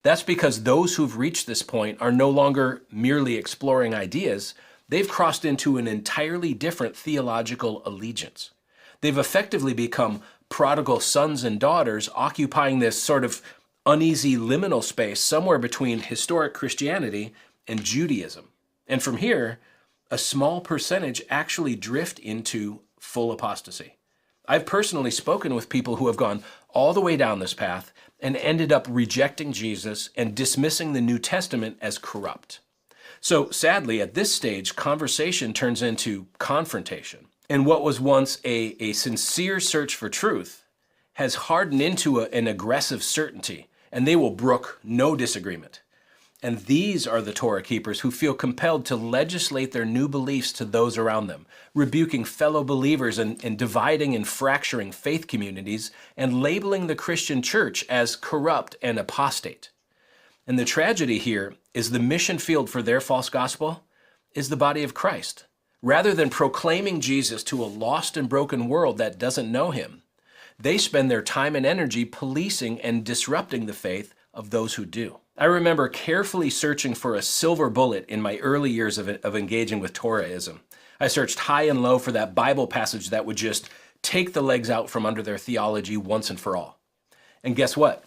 That's because those who've reached this point are no longer merely exploring ideas, they've crossed into an entirely different theological allegiance. They've effectively become prodigal sons and daughters occupying this sort of uneasy liminal space somewhere between historic Christianity and Judaism. And from here, a small percentage actually drift into full apostasy. I've personally spoken with people who have gone all the way down this path and ended up rejecting Jesus and dismissing the New Testament as corrupt. So sadly, at this stage, conversation turns into confrontation. And what was once a sincere search for truth has hardened into an aggressive certainty, and they will brook no disagreement. And these are the Torah keepers who feel compelled to legislate their new beliefs to those around them, rebuking fellow believers and dividing and fracturing faith communities and labeling the Christian church as corrupt and apostate. And the tragedy here is the mission field for their false gospel is the body of Christ. Rather than proclaiming Jesus to a lost and broken world that doesn't know him, they spend their time and energy policing and disrupting the faith of those who do. I remember carefully searching for a silver bullet in my early years of engaging with Torahism. I searched high and low for that Bible passage that would just take the legs out from under their theology once and for all. And guess what?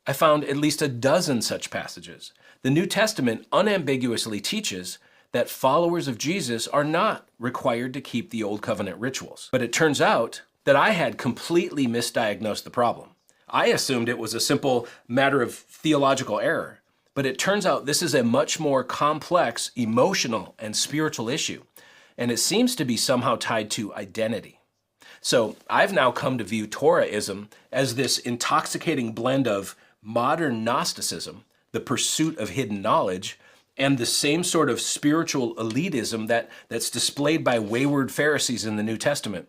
I found at least a dozen such passages. The New Testament unambiguously teaches that followers of Jesus are not required to keep the Old Covenant rituals. But it turns out that I had completely misdiagnosed the problem. I assumed it was a simple matter of theological error, but it turns out this is a much more complex emotional and spiritual issue, and it seems to be somehow tied to identity. So I've now come to view Torahism as this intoxicating blend of modern Gnosticism, the pursuit of hidden knowledge, and the same sort of spiritual elitism that's displayed by wayward Pharisees in the New Testament.